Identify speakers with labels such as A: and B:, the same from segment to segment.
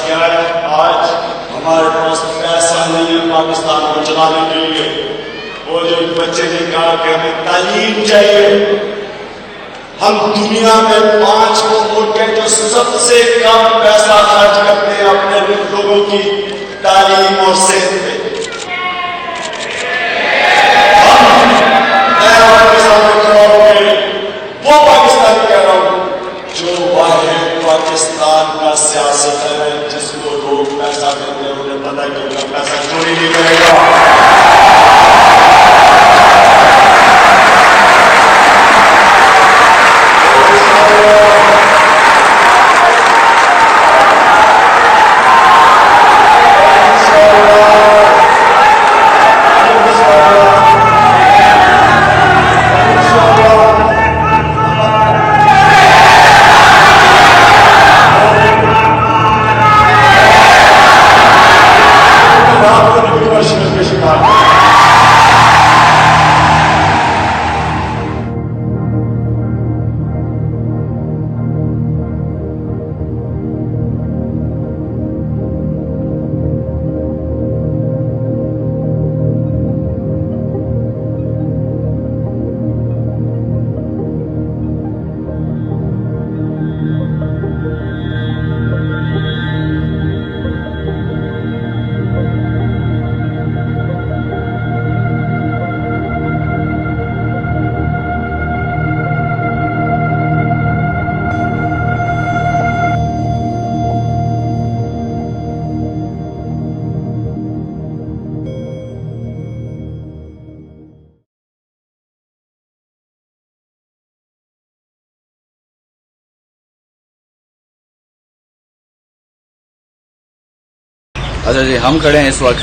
A: क्या है, आज हमारे पास पैसा नहीं है पाकिस्तान को चलाने के लिए। वो जो बच्चे ने कहा कि हमें तालीम चाहिए, हम दुनिया में 5 को मुल्क है जो सबसे कम पैसा खर्च करते हैं अपने लोगों की तालीम और सेहत पे। वो पाकिस्तान कह रहा हूं जो वाहिद पाकिस्तान का सियासत है, जिसको लोग पैसा देते हैं, उन्हें पता है कि उनका पैसा चोरी नहीं करेगा।
B: अच्छा जी, हम खड़े हैं इस वक्त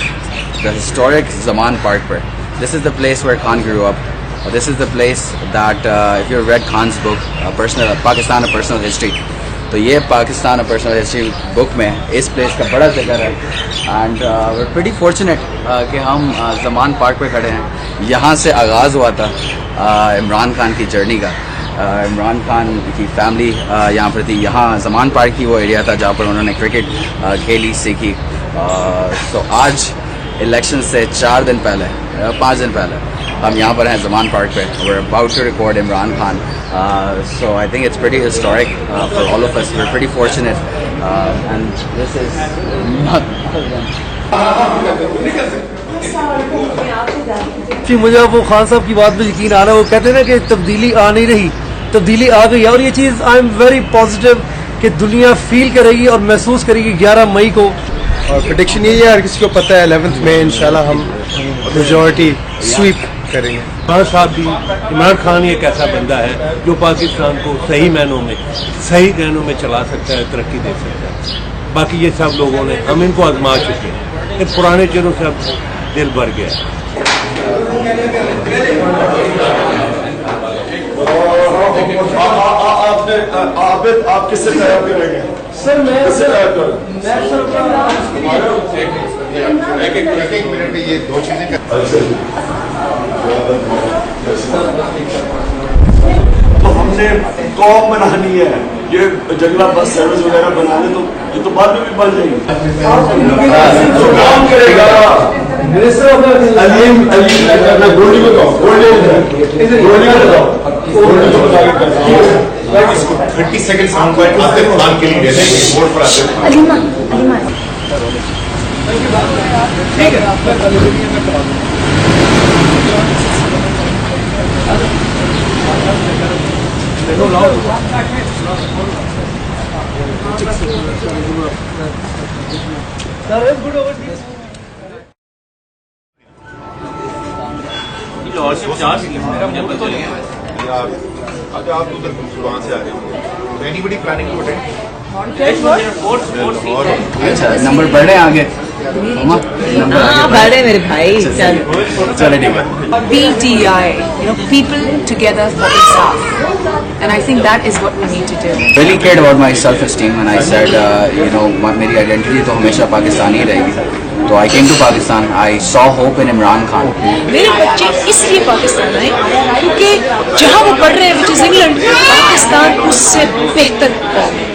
B: द हिस्टोरिक ज़मान पार्क पर। This is the place where Khan grew up. This is the place that if you read Khan's book Pakistan a personal history, तो ये Pakistan a personal history book में इस प्लेस का बड़ा जिक्र है। And we are pretty fortunate कि हम ज़मान पार्क पर खड़े हैं। यहाँ से आगाज़ हुआ था इमरान खान की जर्नी का। इमरान खान की फैमिली यहाँ पर थी। यहाँ ज़मान पार्क की वो एरिया था जहाँ पर उन्होंने क्रिकेट खेली सीखी। तो आज इलेक्शन से 5 दिन पहले हम यहाँ पर हैं ज़मान पार्क पे। We're about to record Imran Khan. So I think it's pretty historic for all of us. We're pretty fortunate. And this is not...
C: मुझे अब वो खान साहब की बात पे यकीन आ रहा है। वो कहते हैं ना कि तब्दीली आ नहीं रही, तब्दीली आ गई। और ये चीज़ आई एम वेरी पॉजिटिव कि दुनिया फील करेगी और महसूस करेगी 11 मई को।
D: और प्रेडिक्शन यही है, हर किसी को पता है 11th में इंशाल्लाह हम मेजॉरिटी स्वीप करेंगे।
E: खान साहब भी, इमरान खान एक ऐसा बंदा है जो पाकिस्तान को सही मायनों में चला सकता है, तरक्की दे सकता है। बाकी ये सब लोगों ने, हम इनको आजमा चुके हैं। इन पुराने चेहरों से अब दिल भर गया है।
A: आप किससे तैयार करेंगे?
C: सर मैं
D: एक मिनट में ये 2 चीजें
A: तो हमने कॉम बनानी है। ये जंगला बस सर्विस वगैरह बना ले तो ये तो बाद में भी बन जाएगी। तो कौन करेगा? गोल्डी को बताओ,
D: इसको 30 सेकंड साउंड बाइट आते खान के लिए दे देंगे बोर्ड पर आते हैं।
F: अलीमा
C: ठीक है।
D: आप उधर वहाँ से आ रहे हो। Anybody planning to attend?
B: अच्छा, नंबर बढ़ रहे हैं आगे।
F: हाँ, बढ़ रहे मेरे भाई।
B: चले ठीक है।
F: PTI, people together for Insaf, and I think that is what we need to do.
B: Really cared about my self-esteem and I said, मेरी आइडेंटिटी तो हमेशा पाकिस्तानी रहेगी। तो I came to Pakistan. I saw hope in Imran Khan.
F: मेरे बच्चे इसलिए पाकिस्तान आए क्योंकि जहाँ वो पढ़ रहे हैं, which is England, पाकिस्तान उससे बेहतर कौम है।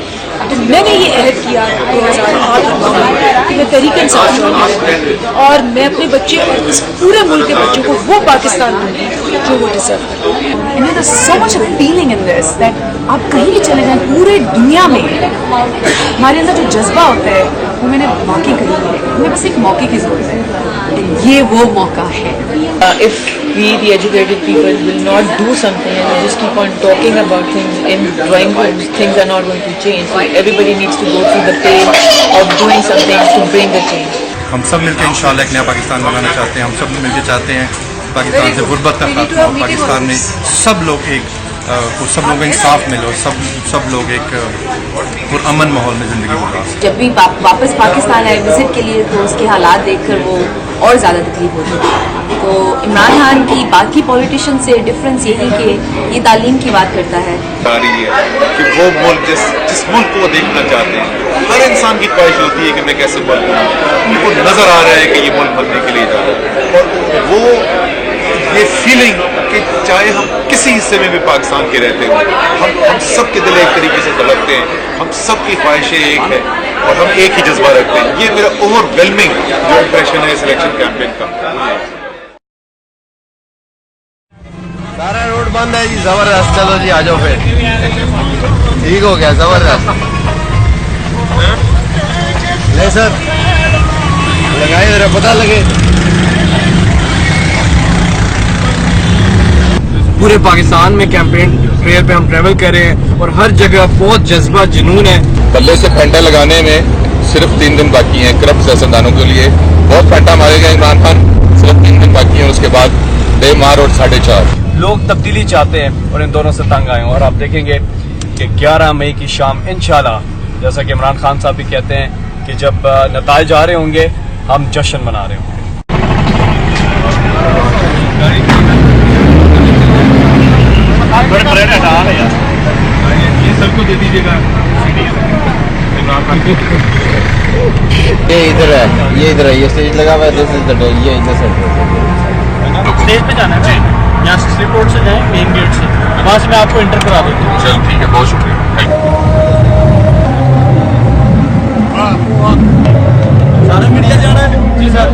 F: तो मैंने ये अहद किया 2008 में कि मैं तहरीक इंसाफ ज्वाइन करूँगी और मैं अपने बच्चे को, इस पूरे मुल्क के बच्चों को वो पाकिस्तान दूंगी जो वो डिजर्व करते हैं। And there is so much of feeling in this that आप कहीं भी चले जाएं पूरे दुनिया में हमारे अंदर जो जज्बा होता है वो मैंने वाकई करी है। हमें बस एक मौके की जरूरत है, ये वो मौका है।
G: If we, the educated people, will not do something and we just keep on talking about things in drawing rooms, things are not going to change. So everybody needs to go through the pain of doing something to bring the change.
H: हम सब मिलकर इंशाल्लाह एक नया पाकिस्तान बनाना चाहते हैं। हम सब मिलकर चाहते हैं पाकिस्तान से गुर्बत का खात्मा हो, पाकिस्तान में सब लोग एक सब लोगों को इंसाफ मिले और सब लोग एक अमन माहौल में ज़िंदगी गुजारें।
F: जब भी वापस पाकिस्तान आए विजिट के लिए तो उसके हालात देखकर वो और ज़्यादा तकलीफ होती थी। तो इमरान खान की बाकी पॉलिटिशियन से डिफरेंस यही कि ये तालीम की बात करता है।
I: आ रही है कि वो मुल्क जिस मुल्क को वो देखना चाहते हैं, हर इंसान की ख्वाहिश होती है कि मैं कैसे मुल्क बनूं। उनको नजर आ रहा है कि ये मुल्क बनने के लिए जा रहा है और वो ये फीलिंग कि चाहे हम किसी हिस्से में भी पाकिस्तान के रहते हो, हम सब के दिल एक तरीके से धड़कते हैं, हम सब की ख्वाहिशें एक है और हम एक ही जज्बा रखते हैं। ये मेरा ओवरवेलमिंग जो इम्प्रेशन है सिलेक्शन कैंपेन का।
D: सारा रोड बंद है जी, जबरदस्त। चलो जी आ जाओ फिर, ठीक हो गया, जबरदस्त। ले सर लगाए जरा पता लगे।
C: पूरे पाकिस्तान में कैंपेन ट्रेल पे हम ट्रैवल कर रहे हैं और हर जगह बहुत जज्बा जुनून है।
I: बल्ले से फंडा लगाने में सिर्फ 3 दिन बाकी हैं करप्ट सियासतदानों के लिए। बहुत फंडा मारेगा इमरान खान, सिर्फ 3 दिन बाकी हैं, उसके बाद बेमार और 4.5।
C: लोग तब्दीली चाहते हैं और इन दोनों से तंग आए हैं और आप देखेंगे कि 11 मई की शाम इंशाल्लाह, जैसा कि इमरान खान साहब भी कहते हैं कि जब नताइज आ रहे होंगे हम जश्न मना रहे होंगे। ये सबको दे दीजिएगा।
D: ये इधर है, ये इधर है, ये स्टेज लगा हुआ है, दिस इज द डे, ये इधर से
J: स्टेज पे जाना है, यहाँ से स्लिप रोड से जाएं मेन गेट से, वहाँ से मैं आपको इंटर करा देता हूँ।
I: चल ठीक है, बहुत शुक्रिया।
J: सारा मीडिया जाना है जी सर।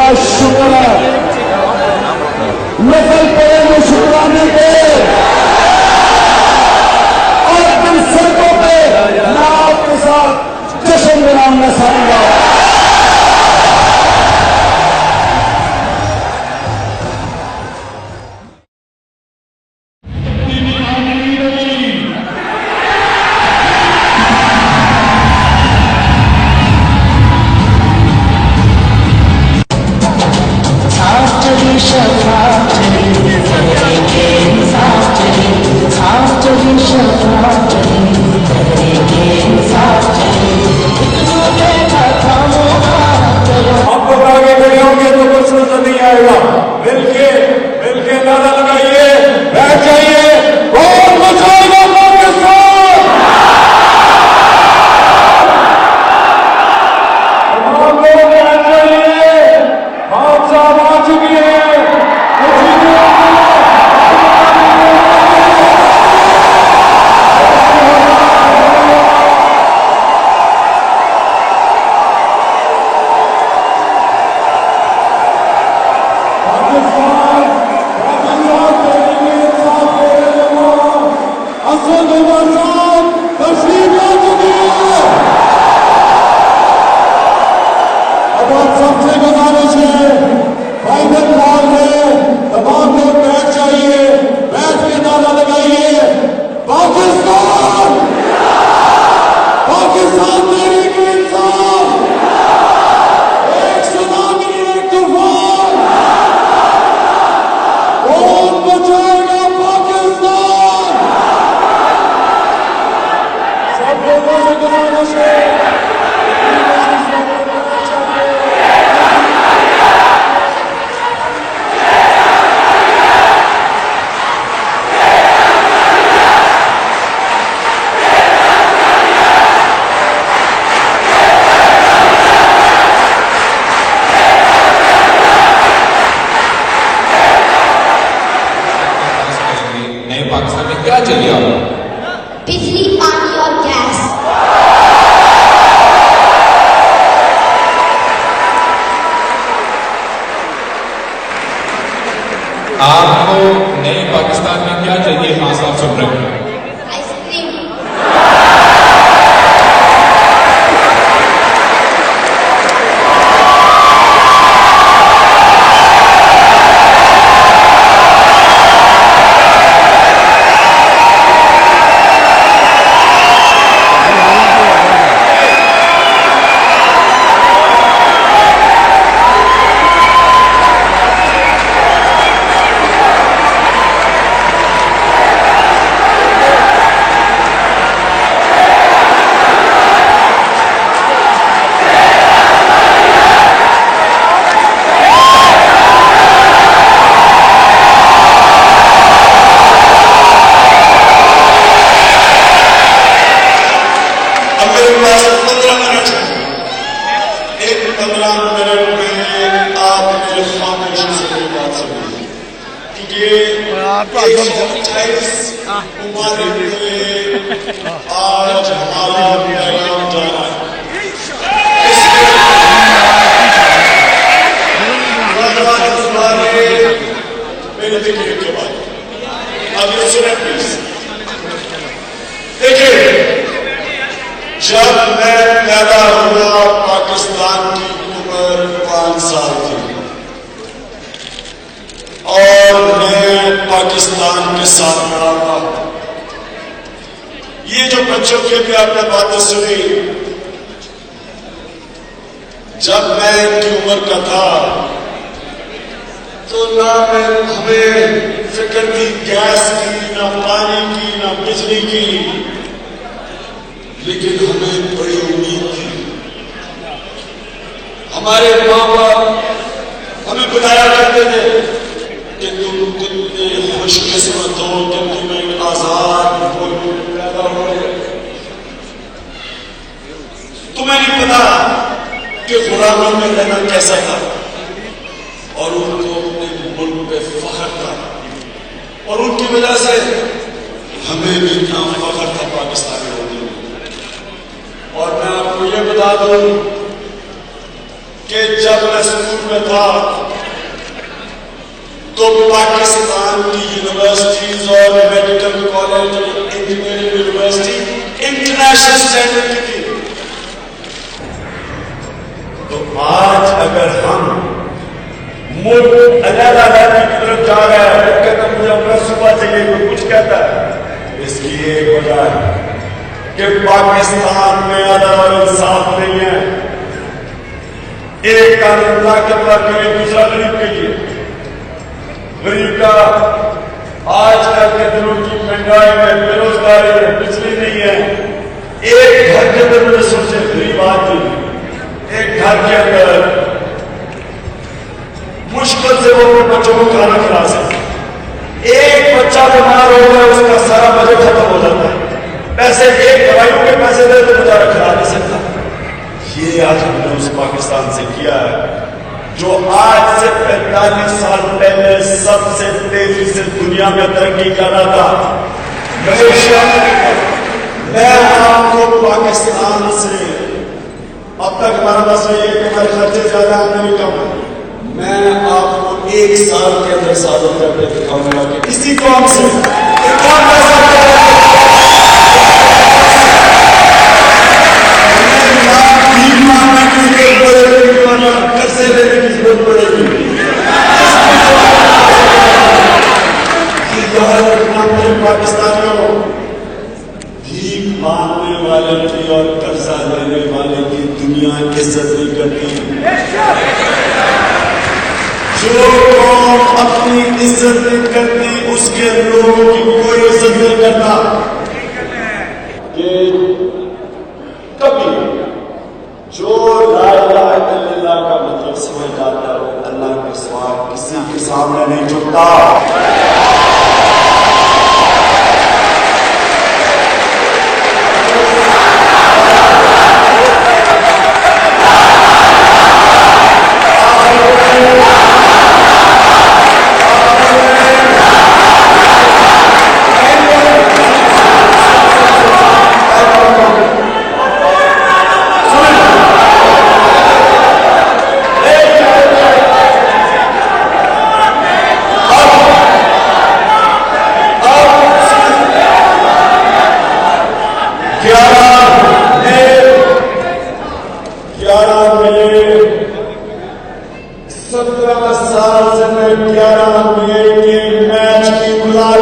A: का शुक्र है। नफल पड़ेंगे शुक्राने पे और इन सड़कों पे मैं आपके साथ जश्न मनाऊंगा सारी बात।
K: पाकिस्तान में क्या चाहिए आपको?
L: बिजली, पानी और गैस।
K: आपको नए पाकिस्तान में क्या चाहिए? हाँ साहब सुन रहे हैं।
A: आज हमारा प्रोग्राम जाना है। मेरे देखिए के बाद अब ये सुने प्लीज। देखिए, जब मैं पैदा हुआ पाकिस्तान की उम्र 5 साल थी और मैं पाकिस्तान के साथ बड़ा था। ये जो बच्चों के भी आपने बातें सुनी, जब मैं इनकी उम्र का था तो ना हमें फिक्र थी गैस की, ना पानी की, ना बिजली की, लेकिन हमें बड़ी उम्मीद थी। हमारे माँ बाप हमें बताया करते थे कि तुम कितने खुशकिस्मत हो कि तुम एक आजाद मुल्क में पैदा हो। तुम्हें नहीं पता कि गुलामी में रहना कैसा था और उनको अपने मुल्क पे फख्र था और उनकी वजह से हमें भी इतना फख्र था पाकिस्तानी होने में। और मैं आपको ये बता दूं कि जब मैं स्कूल में था तो पाकिस्तान की यूनिवर्सिटीज और medical college engineering university international standard की थी। तो आज अगर हम मुल्क अलग-अलग की तरफ जा रहे हैं, तो कहता मुझे अपना सुबह चाहिए, कोई कुछ कहता है, इसकी एक वजह है कि पाकिस्तान में अदल और इंसाफ नहीं है। एक कानून ताकतवर करे, दूसरा गरीब के लिए। गरीब का आजकल के दिनों की महंगाई में, बेरोजगारी में, बिजली नहीं है। एक घर के अंदर मुझे सोचे, गरीब आदमी एक घर के अंदर मुश्किल से वो अपने बच्चों को खाना खिला सकते। एक बच्चा बीमार हो गया, उसका सारा बजट खत्म हो जाता है। पैसे एक दवाइयों के पैसे दे तो बेचारा खिला नहीं सकता। ये आज हमने उस पाकिस्तान से किया है जो आज से 45 साल पहले सबसे तेजी से दुनिया में तरक्की कर रहा था। मैं आपको पाकिस्तान से, अब तक हमारा बस ये कि हमारे खर्चे ज्यादा आमदनी कम है, मैं आपको एक साल के अंदर साबित करके दिखाऊंगा कि इसी कौम से इतना पैसा कर्जे लेने की जरूरत पड़ेगी। पाकिस्तानियों, भीख मांगने वाले की और कर्जा लेने वाले की दुनिया इज्जत नहीं करती। जो कौम अपनी इज्जत नहीं करती, उसके लोगों की कोई इज्जत नहीं करता। कि कभी जो ला इलाहा इल्लल्लाह का मतलब समझ जाता है, वो अल्लाह के सिवा किसी के सामने नहीं झुकता। साल से मैं 11 मई के मैच की गुजार